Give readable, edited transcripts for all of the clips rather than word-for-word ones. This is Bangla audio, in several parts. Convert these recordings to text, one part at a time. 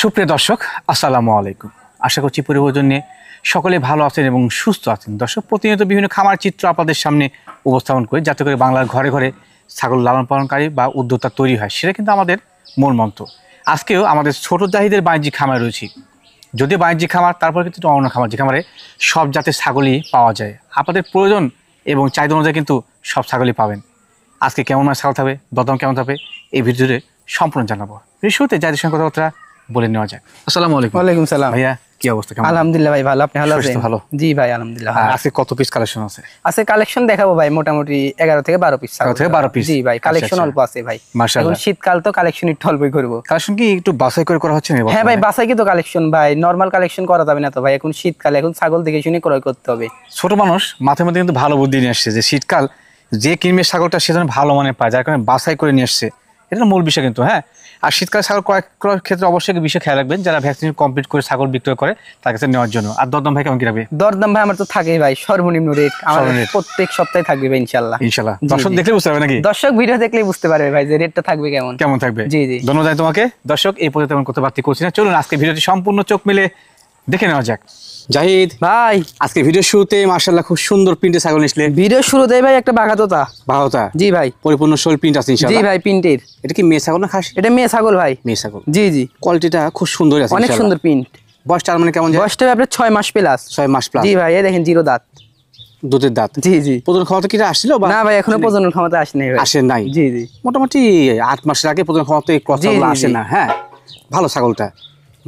সুপ্রিয় দর্শক, আসসালামু আলাইকুম। আশা করছি পরিবর্তন নিয়ে সকলে ভালো আছেন এবং সুস্থ আছেন। দর্শক, প্রতিনিয়ত বিভিন্ন খামার চিত্র আপনাদের সামনে উপস্থাপন করি, যাতে করে বাংলার ঘরে ঘরে ছাগল লালন পালনকারী বা উদ্যোক্তা তৈরি হয়, সেটা কিন্তু আমাদের মূল মন্ত্র। আজকেও আমাদের ছোট জাহিদের বাণিজ্যিক খামারে রয়েছি। যদিও বাণিজ্যিক খামার, তারপর কিন্তু অন্য খামার, যে খামারে সব জাতের ছাগলই পাওয়া যায়। আপনাদের প্রয়োজন এবং চাহিদা অনুযায়ী কিন্তু সব ছাগলই পাবেন। আজকে কেমন মাছ ছাগল থাকবে, দরদাম কেমন থাকবে, এই ভিডিওতে সম্পূর্ণ জানাবো। শুরুতে জাহিদের সঙ্গে কথাবার্তা বলে নেওয়া যায়। আসসালামু আলাইকুম। ওয়ালাইকুম সালাম। ভাইয়া, কি অবস্থা? কেমন? আলহামদুলিল্লাহ ভাই, ভালো। আপনি ভালো আছেন? ভালো। জি ভাই, আলহামদুলিল্লাহ। আজকে কত পিস কালেকশন আছে? আজকে কালেকশন দেখাবো ভাই, মোটামুটি 11 থেকে 12 পিস। 11 থেকে 12 পিস। জি ভাই, কালেকশন অল্প আছে ভাই। মাশাআল্লাহ। এখন শীতকাল তো কালেকশন একটু অল্পই করব। কালেকশন কি একটু বাছাই করে করা হচ্ছে না? হ্যাঁ ভাই, বাছাই কি তো কালেকশন ভাই, নরমাল কালেকশন করা যাবে না তো ভাই। এখন শীতকাল, এখন ছাগল দেখে শুনে ক্রয় করতে হবে। ছোট মানুষ মাথার মধ্যে কিন্তু ভালো বুদ্ধি নিয়ে আসছে যে শীতকাল যে কিনবে ছাগলটা সেজন্য ভালো মানে পায়, যার কারণে বাছাই করে নিয়ে আসছে। এটা মূল বিষয় কিন্তু। হ্যাঁ, আর শীতকাল ছাগল ক্রয় করার ক্ষেত্রে অবশ্যই বিষয় খেয়াল রাখবেন, যারা ভ্যাকসিন কমপ্লিট করে ছাগল বিক্রয় করে তার কাছে নেওয়ার জন্য। আর দরদাম ভাই কেমন কি রাখবে? দরদাম ভাই আমার তো থাকেই ভাই, সর্বনিম্ন রেট আমার প্রত্যেক সপ্তাহে থাকবে ভাই, ইনশাআল্লাহ। ইনশাআল্লাহ দর্শক দেখলে বুঝতে পারবে নাকি? দর্শক ভিডিও দেখলেই বুঝতে পারবে ভাই যে রেটটা থাকবে কেমন কেমন থাকবে। জি জি, ধন্যবাদ তোমাকে। দর্শক, এই পর্যন্ত তেমন করতে বাড়তি করছি না, চলুন আজকে ভিডিওটি সম্পূর্ণ চোখ মিলে দেখে নেওয়া যাক। জাহিদ ভাই, আজকে ভিডিও শুরুতে মাশাআল্লাহ খুব সুন্দর প্রিন্টে ছাগল নিছলে। ভিডিও শুরুতেই ভাই একটা বাঘাতোতা। বাঘাতোতা? জি ভাই, পরিপূর্ণ শোল প্রিন্ট আছে ইনশাআল্লাহ। জি ভাই, প্রিন্টের। এটা কি মেয়ে ছাগল না খাসি? এটা মেয়ে ছাগল ভাই। মেয়ে ছাগল। জি জি, কোয়ালিটিটা খুব সুন্দর আছে, অনেক সুন্দর প্রিন্ট। বয়সটা মানে কেমন যায়? বয়সটা আপনার 6 মাস প্লাস। 6 মাস প্লাস। জি ভাই, এই দেখেন জিরো দাঁত, দুধের দাঁত। জি জি। প্রজনন ক্ষমতা কি আসছিল? না ভাই, এখনো প্রজনন ক্ষমতা আসেনি ভাই। আসে নাই? জি জি, মোটামুটি 8 মাসের আগে প্রজনন ক্ষমতা এই কথাগুলো আসে না। হ্যাঁ, ভালো ছাগলটা,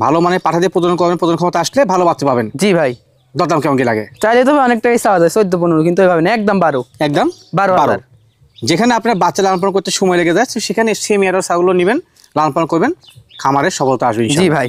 ভালো মানে পাঠা দিয়ে প্রজনন করবেন, প্রজনন ক্ষমতা আসলে ভালো বাচ্চা পাবেন। জি ভাই। দরদাম কেমন কি লাগে? চাইলে তো অনেকটাই চাওয়া যায়, 14-15, কিন্তু এভাবে না, একদম 12। একদম 12,000। যেখানে আপনার বাচ্চা লালন পালন করতে সময় লেগে যায়, সেখানে সেম এর ছাগল নেবেন, লালন পালন করবেন, খামারের সফলতা আসবে জি ভাই।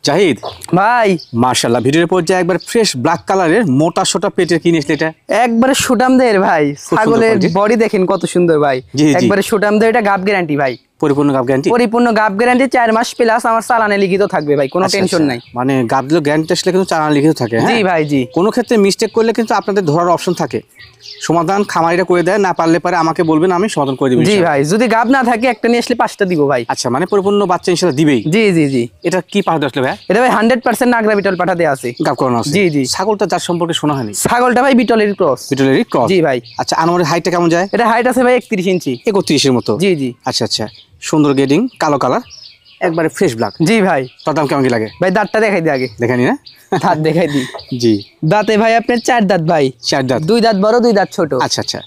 জাহিদ ভাই মাশাআল্লাহ, ভিডিওর পর্যায়ে একবার ফ্রেশ ব্ল্যাক কালারের মোটা সোটা পেটের কিনেছিল। এটা একবারে সুটাম দেয় ভাই, ছাগলের বডি দেখেন কত সুন্দর ভাই। একবারে সুটাম দেয়, এটা গাব গ্যারান্টি ভাই, পরিপূর্ণ গাব গ্যারান্টি। পরিপূর্ণ গাব গ্যারান্টি, 4 মাস প্লাস আমার চালানে লিখিত থাকবে ভাই, কোনো টেনশন নাই। মানে গাব দিলে গ্যারান্টি আসলে কিন্তু চালান লিখিত থাকে। জি ভাই জি। কোনো ক্ষেত্রে মিস্টেক করলে কিন্তু আপনাদের ধরার অপশন থাকে, সমাধান খামারিরা করে দেয়, না পারলে পারে আমাকে বলবেন, আমি সমাধান করে দিব। জি ভাই, যদি গাব না থাকে একটা নিয়ে আসলে 5টা দিব ভাই। আচ্ছা, মানে পরিপূর্ণ বাচ্চা ইনশাআল্লাহ দিবেই? জি জি জি। এটা কি পাঠা আসলে ভাই? এটা ভাই 100% নাগরা বিটল পাঠা দেয়া আছে, গাব করানো আছে। জি জি। ছাগলটা যার সম্পর্কে শোনা হয়নি? ছাগলটা ভাই বিটলের ক্রস। বিটলেরই ক্রস? জি ভাই। আচ্ছা, আনুমানিক হাইটটা কেমন যায়? এটা হাইট আছে ভাই 31 ইঞ্চি। 31 এর মতো? জি জি। আচ্ছা আচ্ছা, সুন্দর গেডিং, কালো কালার, একবারে ফ্রেশ ব্ল্যাক। জি ভাই। তার দাম কেমন কি লাগে ভাই দাঁতটা দেখাই দিই আগে। দেখানি না? দাঁত দেখাই দিই। জি। দাঁতে ভাই আপনার 4 দাঁত ভাই। 4 দাঁত? 2 দাঁত বড়, 2 দাঁত ছোট। আচ্ছা আচ্ছা,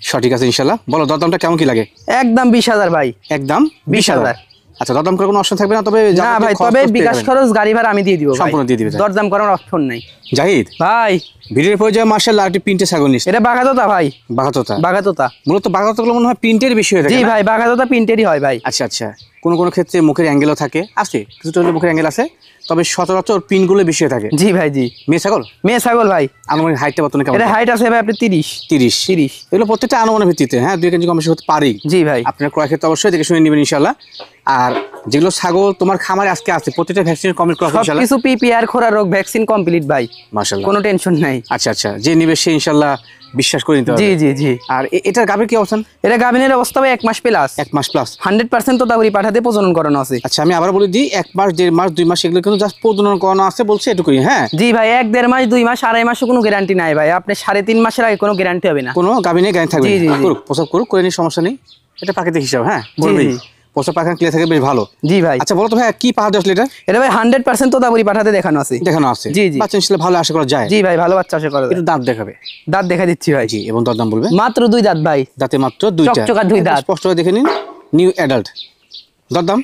সঠিক আছে ইনশাআল্লাহ। বলো দরদামটা কেমন কি লাগে? একদম 20,000 ভাই। একদম 20,000। আচ্ছা, দরদাম করার কোনো অপশন থাকবে না? তবে না ভাই, তবে বিকাশ খরচ, গাড়ি ভাড়া আমি দিয়ে দিব ভাই, সম্পূর্ণ দিয়ে দিবে। দরদাম করার অপশন নাই। জাহিদ ভাই ভিডিওর পর্যায়ে মাশাআল্লাহ একটি প্রিন্টের ছাগল নিস। এটা বাঘাতোতা ভাই। বাঘাতোতা? বাঘাতোতা। মূলত বাঘাতোতাগুলো মনে হয় প্রিন্টের বেশি হয়ে থাকে। জি ভাই, বাঘাতোতা প্রিন্টেরই হয় ভাই। আচ্ছা আচ্ছা, কোনো ক্ষেত্রে মুখের অ্যাঙ্গেলও থাকে, আছে কিছুটা হলে মুখের অ্যাঙ্গেল আছে, তবে সচরাচর প্রিন্টগুলো বেশি হয়ে থাকে। জি ভাই জি। মেয়ে ছাগল? মেয়ে ছাগল ভাই। আনুমানিক হাইটটা বর্তমানে কেমন? এটা হাইট আছে ভাই আপনি 30। এগুলো প্রত্যেকটা আনুমানিক ভিত্তিতে, হ্যাঁ 2 কেজি কম বেশি হতে পারে। জি ভাই। আপনার ক্রয় ক্ষেত্রে অবশ্যই দেখে শুনে নেবেন ইনশাআল্লাহ। আর যেগুলো ছাগল তোমার খামারে আজকে আছে, প্রত্যেকটা ভ্যাকসিন কমপ্লিট করা ইনশাআল্লাহ। সবকিছু পিপিআর খোরা রোগ ভ্যাকসিন কমপ্লিট ভাই, মাশাআল্লাহ, কোনো টেনশন নাই। আচ্ছা আচ্ছা, যে নিবে সে ইনশাআল্লাহ বিশ্বাস করে নিতে হবে। জি জি জি। আর এটার গাবের কি অবস্থান? এটা গাভিনের অবস্থা ভাই 1 মাস প্লাস। 1 মাস প্লাস? 100% তোতাপুরি পাঠাতে প্রজনন করানো আছে। আচ্ছা, আমি আবার বলে দিই, 1 মাস 1.5 মাস 2 মাস এগুলো কিন্তু জাস্ট প্রজনন করানো আছে বলছে, এটুকুই। হ্যাঁ জি ভাই, 1-1.5 মাস 2 মাস 2.5 মাসও কোনো গ্যারান্টি নাই ভাই। আপনি 3.5 মাসের আগে কোনো গ্যারান্টি হবে না, কোনো গাভিনে গ্যারান্টি থাকবে। জি জি। করুক, প্রসব করুক, করে নিয়ে সমস্যা নেই, এটা প্রাকৃতিক হিসাব। হ্যাঁ বলবেই, প্রসব পায়খানা ক্লিয়ার থাকে, বেশ ভালো। জি ভাই। আচ্ছা বলো তো ভাই, কি পাঠা আসলে এটা? এটা ভাই 100% তোতাপুরি পাঠাতে দেখানো আছে। দেখানো আছে? জি জি। বাচ্চা ইনশাআল্লাহ ভালো আশা করা যায়। জি ভাই, ভালো বাচ্চা আশা করা যায়। একটু দাঁত দেখাবে? দাঁত দেখা দিচ্ছি ভাই। জি, এবং দরদাম বলবে? মাত্র 2 দাঁত ভাই। দাঁতে মাত্র 2টা? চকচকা 2 দাঁত। স্পষ্ট করে দেখে নিন, নিউ অ্যাডাল্ট। দরদাম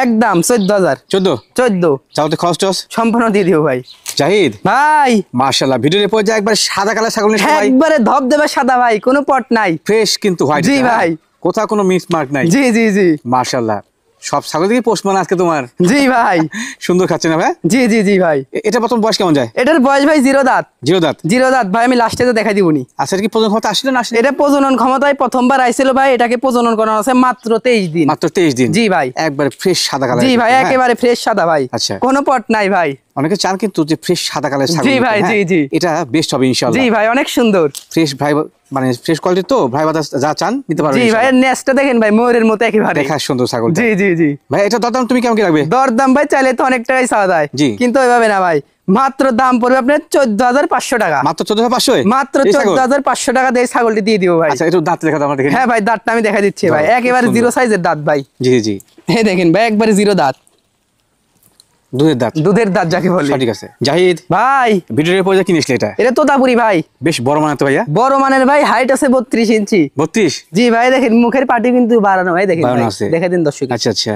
একদম 14,000। 14 যাওতে খরচ টস সম্পূর্ণ দিয়ে দিও ভাই। জাহিদ ভাই মাশাআল্লাহ, ভিডিওর পর্যায়ে একবার সাদা কালার ছাগল নিয়ে ভাই, একবারে ধবধবে সাদা ভাই, কোনো পট নাই, ফ্রেশ কিন্তু হোয়াইট। জি ভাই। কোথাও কোনো মিস মার্ক নাই। জি জি জি। মাশাআল্লাহ, সব ছাগল থেকে পোস্টমান আজকে তোমার। জি ভাই। সুন্দর খাচ্ছে না ভাই? জি জি জি ভাই। এটা প্রথম বয়স কেমন যায়? এটার বয়স ভাই 0 দাঁত। 0 দাঁত? 0 দাঁত ভাই, আমি লাস্টে তো দেখাই দিবনি। আচ্ছা, কি প্রজনন ক্ষমতা আসলে না আসলে? এটা প্রজনন ক্ষমতায় প্রথমবার আইছিল ভাই, এটাকে প্রজনন করানো আছে মাত্র 23 দিন। মাত্র 23 দিন? জি ভাই। একবারে ফ্রেশ সাদা কালার? জি ভাই, একেবারে ফ্রেশ সাদা ভাই। আচ্ছা, কোনো পট নাই ভাই। অনেকে চান কিন্তু যে ফ্রেশ সাদা কালার ছাগল। জি ভাই, জি জি, এটা বেস্ট হবে ইনশাআল্লাহ। জি ভাই, অনেক সুন্দর ফ্রেশ ভাই, মানে ফ্রেশ কোয়ালিটি তো ভাই বাদা যা চান নিতে পারবেন। জি ভাই, নেসটা দেখেন ভাই, ময়ূরের মতো একেবারে দেখা সুন্দর ছাগল। জি জি জি ভাই এটা দরদাম তুমি কেমন কি রাখবে? দরদাম ভাই চাইলে তো অনেক টাকাই চাওয়া যায়, জি, কিন্তু ওইভাবে না ভাই, মাত্র দাম পড়বে আপনার 14,500 টাকা। মাত্র 14,500? মাত্র 14,500 টাকা দিয়ে ছাগলটি দিয়ে দিব ভাই। আচ্ছা, একটু দাঁত দেখা দাও আমরা দেখি। হ্যাঁ ভাই, দাঁতটা আমি দেখা দিচ্ছি ভাই, একেবারে জিরো সাইজের দাঁত ভাই। জি জি, এই দেখেন ভাই, একবারে জিরো দাঁত, দুধের দাঁত, দুধের দাঁত যাকে বলে। ঠিক আছে জাহিদ ভাই, ভিডিওর পরে কি নিছলে? এটা তোতাপুরি ভাই, বেশ বড় মানের তো ভাইয়া। বড় মানের ভাই, হাইট আছে 32 ইঞ্চি। 32? জি ভাই, দেখেন মুখের পাটি কিন্তু বাড়ানো ভাই, দেখেন বাড়ানো ভাই, আছে। দেখে দিন দর্শক। আচ্ছা আচ্ছা,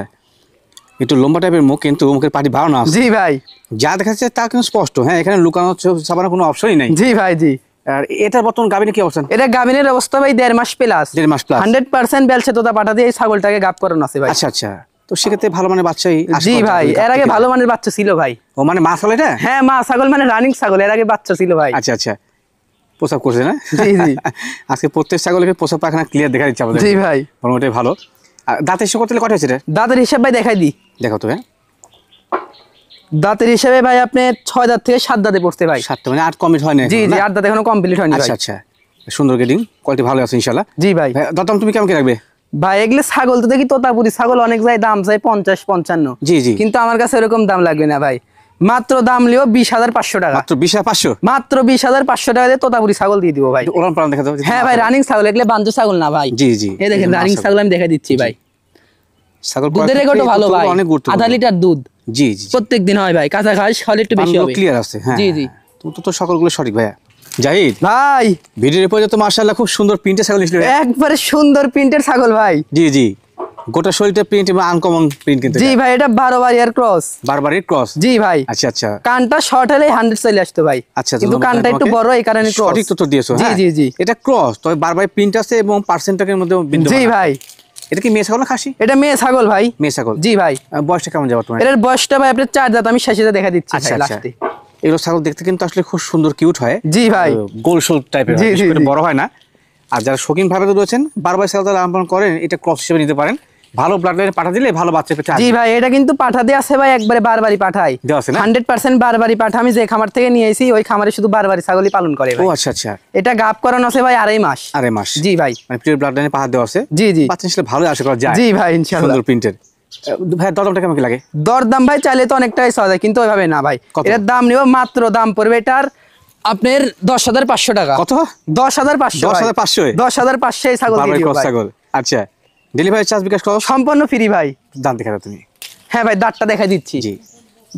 একটু লম্বা টাইপের মুখ, কিন্তু মুখের পাটি বাড়ানো আছে। জি ভাই, যা দেখা যাচ্ছে তা কিন্তু স্পষ্ট। হ্যাঁ, এখানে লুকানো ছাপানোর কোনো অপশনই নাই। জি ভাই জি। আর এটার বর্তমান গাবিনে কি অবস্থান? এটা গাবিনের অবস্থা ভাই 1.5 মাস প্লাস। 1.5 মাস প্লাস। 100% বেলছে তোতা পাঠা দিয়ে এই ছাগলটাকে গাব করানো আছে ভাই। আচ্ছা আচ্ছা, তো সেক্ষেত্রে ভালো মানের বাচ্চাই আশা জি করা ভাই, যায়। এর আগে ভালো মানের বাচ্চা ছিল ভাই। ও মানে মা ছাগল এটা? হ্যাঁ, মা ছাগল মানে রানিং ছাগল, এর আগে বাচ্চা ছিল ভাই। আচ্ছা আচ্ছা, প্রসাব করছে না? জি জি। আজকে প্রত্যেক ছাগলকে প্রসাব পায়খানা ক্লিয়ার দেখা দিচ্ছে আমাদের। জি ভাই, মোটামুটি ভালো। আর দাঁতের হিসাব করতে কত হয়েছে এটা? দাঁতের হিসাব ভাই দেখাই দি। দেখো তো। হ্যাঁ, দাঁতের হিসাবে ভাই আপনি 6 দাঁত থেকে 7 দাঁতে পড়তে ভাই। 7টা মানে 8 কমপ্লিট হয় না? জি জি, 8 দাঁত এখনো কমপ্লিট হয়নি ভাই। আচ্ছা আচ্ছা, সুন্দর গ্রেডিং, কোয়ালিটি ভালো আছে ইনশাআল্লাহ। জি ভাই। দাম তুমি কেমন কি রাখবে? ভাই এগুলো ছাগল তো দেখি তোতাপুরি ছাগল, অনেক যায় দাম চাই 50-55। জি জি, কিন্তু আমার কাছে এরকম দাম লাগবে না ভাই, মাত্র দাম লিও 20,500 টাকা। মাত্র 20,500? মাত্র 20,500 টাকা দিয়ে তোতাপুরি ছাগল দিয়ে দিব ভাই। ওরান পালন দেখা দাও। হ্যাঁ ভাই, রানিং ছাগল, এগুলো বাঞ্জো ছাগল না ভাই। জি জি, এই দেখেন রানিং ছাগল আমি দেখা দিচ্ছি ভাই। ছাগল দুধের রেকর্ডও ভালো ভাই, অনেক গুরুত্বপূর্ণ। আধা লিটার দুধ জি জি, প্রত্যেক দিন হয় ভাই, কাঁচা ঘাস হলে একটু বেশি হবে। ক্লিয়ার আছে। হ্যাঁ জি জি, তুমি তো সকলগুলো সঠিক ভাইয়া। জাহিদ ভাই ভিডিওর পরে তো মাশাআল্লাহ খুব সুন্দর প্রিন্টের ছাগল নিছিল। একবারে সুন্দর প্রিন্টের ছাগল ভাই। জি জি, গোটা শরীরটা প্রিন্ট এবং আনকমন প্রিন্ট কিন্তু। জি ভাই, এটা 12 বারিয়ার ক্রস। বারবারের ক্রস? জি ভাই। আচ্ছা আচ্ছা, কানটা শর্ট হলে 100 চলে আসতো ভাই। আচ্ছা, কিন্তু কানটা একটু বড়, এই কারণে ক্রস। সঠিক তো দিয়েছো। জি জি জি, এটা ক্রস, তবে বারবার প্রিন্ট আছে এবং পার্সেন্টেজের মধ্যে বিন্দু। জি ভাই। এটা কি মেয়ে ছাগল না খাসি? এটা মেয়ে ছাগল ভাই। মেয়ে ছাগল? জি ভাই। বয়সটা কেমন যাবে তোমার? এর বয়সটা ভাই আপনার 4 দাঁত, আমি শেষে দেখা দিচ্ছি আচ্ছা ভাই আচ্ছা, লাস্টে। এগুলো ছাগল দেখতে কিন্তু আসলে খুব সুন্দর কিউট হয়। জি ভাই, গোল শোল টাইপের, জি জি, বড় হয় না। আর যারা শৌখিন ভাবে রয়েছেন বারবার ছাগল লালন পালন করেন, এটা ক্রস হিসেবে নিতে পারেন। ভালো ব্লাড লাইনে পাঠা দিলে ভালো বাচ্চা পেতে। জি ভাই, এটা কিন্তু পাঠা দিয়ে আছে ভাই, একবারে বারবারই পাঠাই দেওয়া আছে না? 100% বারবারই পাঠা। আমি যে খামার থেকে নিয়ে এসেছি ওই খামারে শুধু বারবারই ছাগলই পালন করে ও ভাই। আচ্ছা আচ্ছা, এটা গাব করানো আছে ভাই 2.5 মাস। 2.5 মাস? জি ভাই, মানে পিওর ব্লাড লাইনে পাঠা দেওয়া আছে। জি জি, বাচ্চা আসলে ভালো আশা করা যায়। জি ভাই ইনশাআল্লাহ। সুন্দর প্রিন্টের। ভাই দরদামটা কেমন কি লাগে? দরদাম ভাই চাইলে তো অনেকটাই চাওয়া যায়, কিন্তু ওইভাবে না ভাই। কত? এর দাম নিব মাত্র, দাম পড়বে এটার আপনার 10,500 টাকা। কত? 10,500। 10,500? 10,500 এই ছাগল দিয়ে বারবারের দিব ক্রস ভাই। ছাগল। আচ্ছা, ডেলিভারি চার্জ বিকাশ করো? সম্পূর্ণ ফ্রি ভাই। দাম দেখা দাও তুমি। হ্যাঁ ভাই, দাঁতটা দেখাই দিচ্ছি। জি,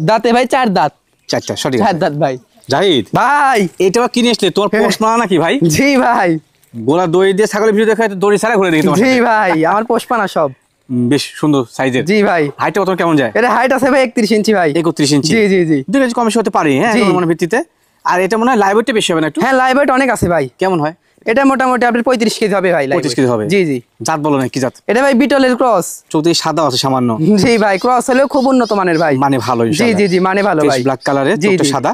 দাঁতে ভাই 4 দাঁত। 4টা সঠিক 4 দাঁত ভাই। জাহিদ ভাই এইটা কিনে আসলে তোমার পোষ মানা নাকি ভাই? জি ভাই, গোলা দই দিয়ে ছাগলের ভিডিও দেখায় তো দড়ি ছাড়া ঘুরে দেখি তোমার জি সাথে। ভাই, আমার পোষপানা সব। বেশ সুন্দর সাইজের। জি ভাই, হাইটটা কত কেমন যায়? এর হাইট আছে ভাই 31 ইঞ্চি ভাই। 31 ইঞ্চি? জি জি জি, 2 কেজি কম বেশি হতে পারে। হ্যাঁ, জি। মনের ভিত্তিতে। আর এটা মনে হয় লাইভ ওয়েটটা বেশি হবে না একটু? হ্যাঁ, লাইভ ওয়েট অনেক আছে ভাই। কেমন হয়? এটা মোটামুটি আপনার 35 কেজি হবে ভাই। 35 কেজি হবে? জি জি। জাত বলো না কি জাত? এটা ভাই বিটলের ক্রস। চৌধুরী সাদা আছে সামান্য। জি ভাই, ক্রস হলেও খুব উন্নত মানের ভাই। মানে ভালো জি ইনশাআল্লাহ। জি জি, মানে ভালো ভাই। ব্ল্যাক কালারের, জি চোখটা জি। সাদা।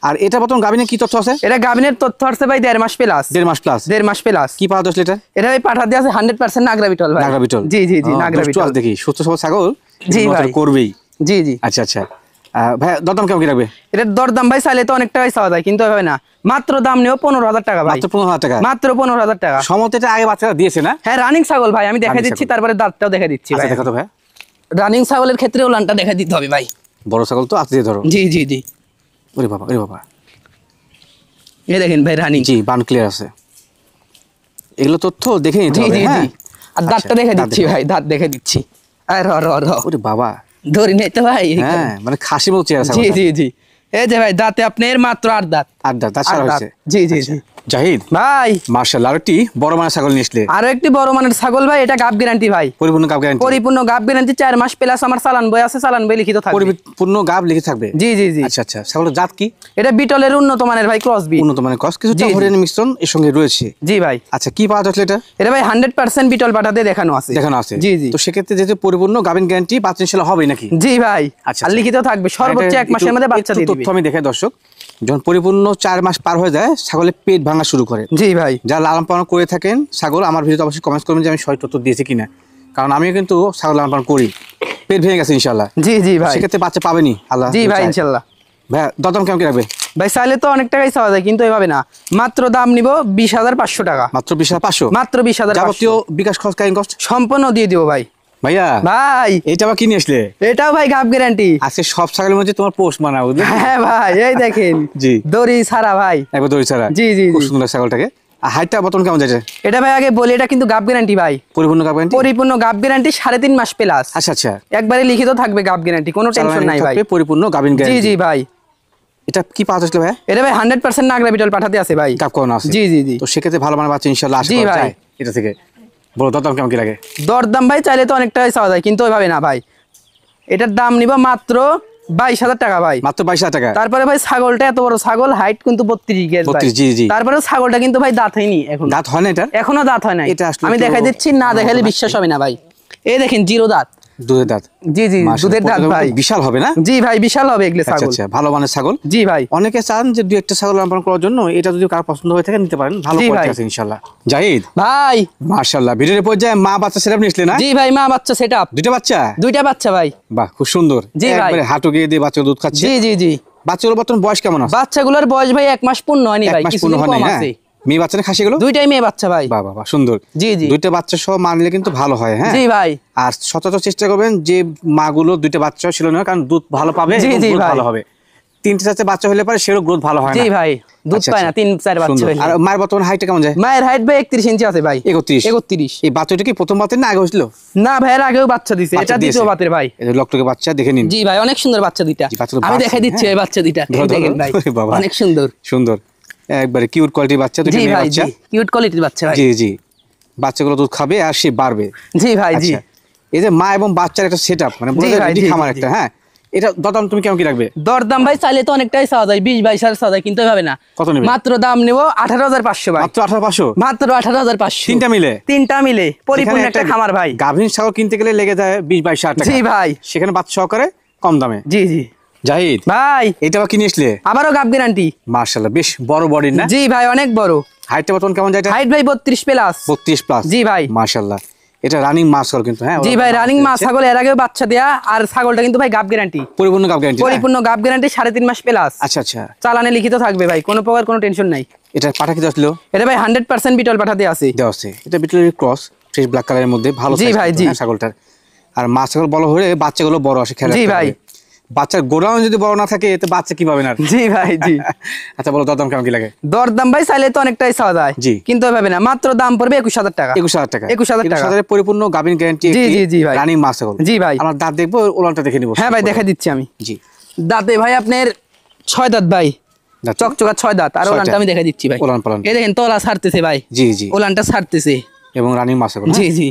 আর এটা বর্তমান গাবিনে কি তথ্য আছে? এটা গাবিনের তথ্য আছে ভাই 1.5 মাস প্লাস। 1.5 মাস প্লাস? 1.5 মাস প্লাস। কি পাওয়া 10 লিটার? এটা ভাই পাঠা দিয়ে আছে 100% নাগরা বিটল ভাই। নাগরা বিটল? জি জি জি, নাগরা বিটল। দেখি সুস্থ সবল ছাগল। জি ভাই, করবেই। জি জি। আচ্ছা আচ্ছা, ভাই দরদাম কেমন কি রাখবে? এটার দরদাম ভাই চাইলে তো অনেক টাকাই চাওয়া যায়, কিন্তু এভাবে না। মাত্র দাম নিও 15,000 টাকা ভাই। মাত্র 15,000 টাকা? মাত্র 15,000 টাকা। সমত এটা আগে বাচ্চারা দিয়েছে না? হ্যাঁ, রানিং ছাগল ভাই, আমি দেখা রানিং দিচ্ছি, ছাগল। তারপরে দাঁতটাও দেখা দিচ্ছি আচ্ছা ভাই। দেখো তো ভাই, রানিং ছাগলের ক্ষেত্রে ওলানটা দেখা দিতে হবে ভাই। বড় ছাগল তো আস্তে ধরো। জি জি জি, ওরে বাবা, ওরে বাবা। এই দেখেন ভাই রানিং। জি, বান ক্লিয়ার আছে। এগুলো তথ্য দেখে নিতে জি হবে। জি জি, হ্যাঁ, আর দাঁতটা দেখা দিচ্ছি ভাই, দাঁত দেখা দিচ্ছি। আর র র র, ওরে বাবা। ধরি নাই তো ভাই। হ্যাঁ, মানে খাসি মতো চেহারা জি ছাগল। জি জি, এই যে ভাই দাঁতে আপনার মাত্র 8 দাঁত। আর দাঁত সারা 8 দাঁত। হয়েছে? জি জি জি জাহিদ ভাই, মার্শাল্লাহ, আরেকটি বড় মানের ছাগল নিয়ে আসলে। আরো একটি বড় মানের ছাগল ভাই, এটা গাব গ্যারান্টি ভাই। পরিপূর্ণ গাব গ্যারান্টি? পরিপূর্ণ গাব গ্যারান্টি, 4 মাস প্লাস। আমার চালান বই আছে, চালান বই লিখিত থাকবে। পরিপূর্ণ গাব লিখে থাকবে? জি জি জি। আচ্ছা আচ্ছা, ছাগলের জাত কি? এটা বিটলের উন্নত মানের ভাই, ক্রস বিট। উন্নত মানের ক্রস, কিছু জি, জি। হরিয়ানা মিশ্রণ এর সঙ্গে রয়েছে। জি ভাই। আচ্ছা, কি পাওয়া যাচ্ছে এটা? এটা ভাই 100% বিটল পাঠাতে দেখানো আছে। দেখানো আছে? জি জি। তো সেক্ষেত্রে যেহেতু পরিপূর্ণ গাবিন গ্যারান্টি, বাচ্চা ইনশাআল্লাহ হবে নাকি? জি ভাই, আচ্ছা, আর লিখিত থাকবে সর্বোচ্চ 1 মাসের মধ্যে বাচ্চা দিয়ে দিবে। তথ্য আমি দেখাই দর্শক, যখন পরিপূর্ণ 4 মাস পার হয়ে যায় ছাগলের পেট ভাঙা শুরু করে। জি ভাই। যারা লালন পালন করে থাকেন ছাগল, আমার ভিডিওতে অবশ্যই কমেন্ট করবেন যে আমি সঠিক তথ্য দিয়েছি কিনা, কারণ আমিও কিন্তু ছাগল লালন পালন করি। পেট ভেঙে গেছে ইনশাআল্লাহ। জি জি ভাই। সেক্ষেত্রে বাচ্চা পাবেনি আল্লাহ। জি ভাই ইনশাআল্লাহ। ভাইয়া দরদাম কেমন কি রাখবে? ভাই চাইলে তো অনেক টাকাই চাওয়া যায়, কিন্তু এভাবে না, মাত্র দাম নিব 20,500 টাকা। মাত্র 20,500? মাত্র 20,500। যাবতীয় বিকাশ খরচ কাইন কষ্ট সম্পূর্ণ দিয়ে দিব ভাই। ভাইয়া ভাই এটা আবার কি নিয়ে আসলে? এটাও ভাই গাব গ্যারান্টি। আজকে সব ছাগলের মধ্যে তোমার পোস্ট মানা বুঝলে? হ্যাঁ ভাই, এই দেখেন জি দড়ি ছাড়া ভাই, একবার দড়ি ছাড়া। জি জি খুব জি। সুন্দর ছাগলটাকে। আর হাইটটা বর্তমান কেমন যাচ্ছে? এটা ভাই আগে বলি, এটা কিন্তু গাব গ্যারান্টি ভাই, পরিপূর্ণ গাব গ্যারান্টি? পরিপূর্ণ গাব গ্যারান্টি, 3.5 মাস প্লাস। আচ্ছা আচ্ছা, একবারে লিখিত থাকবে গাব গ্যারান্টি, কোনো টেনশন নাই ভাই। পরিপূর্ণ গাবিন জি গ্যারান্টি। জি ভাই। এটা কি পাওয়া যাচ্ছে ভাই? এটা ভাই 100% নাগরা বিটল পাঠাতে আছে ভাই। গাব কোন আছে? জি জি জি। তো সেক্ষেত্রে ভালো মানের বাচ্চা ইনশাআল্লাহ আশা জি করা ভাই। যায় এটা থেকে। বলো দরদাম কেমন কি লাগে? দরদাম ভাই চাইলে তো অনেকটাই চাওয়া যায়, কিন্তু ওইভাবে না ভাই। এটার দাম নিব মাত্র 22,000 টাকা ভাই। মাত্র 22,000 টাকা? তারপরে ভাই ছাগলটা এত বড় ছাগল, হাইট কিন্তু 32 গেজ ভাই। 32, জি জি। তারপরে ছাগলটা কিন্তু ভাই দাঁত হয়নি এখন। দাঁত হয় না এটা? এখনো দাঁত হয় নাই। এটা আসলে আমি একটু দেখাই দিচ্ছি, না দেখাইলে বিশ্বাস হবে না ভাই। এই দেখেন জিরো দাঁত। দুধের দাঁত? জি জি, দুধের দাঁত ভাই। বিশাল হবে না? জি ভাই, বিশাল হবে এগুলো আচ্ছা ছাগল। আচ্ছা, ভালো মানের ছাগল। জি ভাই। অনেকে চান যে দুই একটা ছাগল লালন পালন করার জন্য, এটা যদি কার পছন্দ হয়ে থাকে নিতে পারেন, ভালো জি কোয়ালিটি ভাই। আছে ইনশাআল্লাহ। জাহিদ ভাই মাশাআল্লাহ, ভিডিওর পর্যায়ে মা বাচ্চা সেটআপ নিয়েছিলে না? জি ভাই, মা বাচ্চা সেটআপ, দুইটা বাচ্চা? দুইটা বাচ্চা ভাই। বাহ, খুব সুন্দর। জি ভাই। একবারে হাঁটু গিয়ে দিয়ে বাচ্চা দুধ খাচ্ছে। জি জি জি। বাচ্চাগুলো বর্তমান বয়স কেমন আছে? বাচ্চাগুলোর বয়স ভাই 1 মাস পূর্ণ হয়নি ভাই, এক মাস কিছু পূর্ণ কম হয়নি, হ্যাঁ? আছে। মেয়ে বাচ্চা না খাসি গুলো? দুইটাই মেয়ে বাচ্চা ভাই। বাহ বাহ বাহ, সুন্দর। জি জি। দুইটা বাচ্চা সহ মানলে কিন্তু ভালো হয়, হ্যাঁ? জি ভাই। আর সচরাচর চেষ্টা করবেন যে মাগুলো দুইটা বাচ্চা ছিল না, কারণ দুধ ভালো পাবে, জি এবং জি growth ভাই। ভালো হবে। তিনটে চারটে বাচ্চা হলে পরে সেরও গ্রোথ ভালো হয় না। জি ভাই, দুধ আচ্ছা, পায় না আচ্ছা। 3-4 বাচ্চা সুন্দর। হইলে। আর মায়ের বর্তমান হাইটটা কেমন যায়? মায়ের হাইট ভাই 31 ইঞ্চি আছে ভাই। 31? 31। এই বাচ্চাটা কি প্রথম বাতের না আগে হয়েছিল? না ভাইয়ের আগেও বাচ্চা দিছে, বাচ্চা এটা দ্বিতীয় দিয়েছে? বাতের ভাই। এই যে লকটকে বাচ্চা দেখে নিন। জি ভাই, অনেক সুন্দর বাচ্চা দুইটা। জি, বাচ্চা তো আমি বাড়ছে, দেখাই দিচ্ছি হ্যাঁ। এই বাচ্চা দুইটা, ধরো, এই দেখেন ধরো। ভাই, ওরে বাবা। অনেক সুন্দর। সুন্দর, একবারে কিউট কোয়ালিটির বাচ্চা, দুটো জি মেয়ে ভাই, বাচ্চা। জি কিউট কোয়ালিটির বাচ্চা ভাই। জি জি, বাচ্চাগুলো দুধ খাবে আর সে বাড়বে। জি ভাই, জি আচ্ছা, এই যে মা এবং বাচ্চার একটা সেটআপ, মানে বলে জি ভাই, রেডি জি, খামার জি, একটা, হ্যাঁ? এটা দরদাম তুমি কেমন কি রাখবে? দরদাম ভাই চাইলে তো অনেকটাই চাওয়া যায়, 20-22 হাজার চাওয়া যায়, কিন্তু এভাবে না। কত নেবে? মাত্র দাম নেব 18,500 ভাই। মাত্র 18,500? মাত্র 18,500। তিনটা মিলে? তিনটা মিলে পরিপূর্ণ একটা খামার ভাই। গাভীর ছাগল কিনতে গেলে লেগে যায় 20-22 হাজার টাকা। জি ভাই। সেখানে বাচ্চা সহকারে কম দামে। জি জি জাহিদ ভাই, এটা আবার কিনে আসলে? আবারও গাব গ্যারান্টি। মাশাআল্লাহ, বেশ বড় বডির না? জি ভাই, অনেক বড়। হাইটটা বর্তমান কেমন যায় এটা? হাইট ভাই 32 প্লাস। 32 প্লাস? জি ভাই। মাশাআল্লাহ, এটা রানিং মা ছাগল কিন্তু, হ্যাঁ? জি ভাই, রানিং মা ছাগল, এর আগেও বাচ্চা দেয়া, আর ছাগলটা কিন্তু ভাই গাব গ্যারান্টি, পরিপূর্ণ গাব গ্যারান্টি? পরিপূর্ণ গাব গ্যারান্টি, 3.5 মাস প্লাস। আচ্ছা আচ্ছা, চালানে লিখিত থাকবে ভাই, কোনো প্রকার কোনো টেনশন নাই। এটা পাঠা কি আসলো? এটা ভাই 100% বিটল পাঠাতে আছে। দেওয়া আছে। এটা বিটলের ক্রস, ফ্রেশ ব্ল্যাক কালারের মধ্যে, ভালো জি size ভাই, কিন্তু, জি। হ্যাঁ, ছাগলটার। আর মা ছাগল বড় হলে বাচ্চাগুলো বড় আসে, খেলা জি ভাই। বাচ্চার গোড়াও যদি বড় না থাকে এতে বাচ্চা কি পাবে না? জি ভাই, জি। আচ্ছা বলো দরদাম কেমন কি লাগে? দরদাম ভাই চাইলে তো অনেকটাই চাওয়া যায়, জি। কিন্তু এভাবে না, মাত্র দাম পড়বে 21,000 টাকা। 21,000 টাকা? 21,000 টাকা। 21,000 পরিপূর্ণ গাবিন গ্যারান্টি, জি, জি, জি ভাই। রানিং মা ছাগল। জি ভাই। আমরা দাঁত দেখবো, ওলানটা দেখে নিবো। হ্যাঁ ভাই, দেখা দিচ্ছি আমি। জি, দাঁতে ভাই আপনার 6 দাঁত ভাই, দাঁত। চকচকা 6 দাঁত। আর 6টা। ওলানটা আমি দেখা দিচ্ছি ভাই, ওলান পালান। এই দেখেন তলা ছাড়তেছে ভাই, জি জি, ওলানটা ছাড়তেছে। এবং রানিং মা ছাগল, জি জি।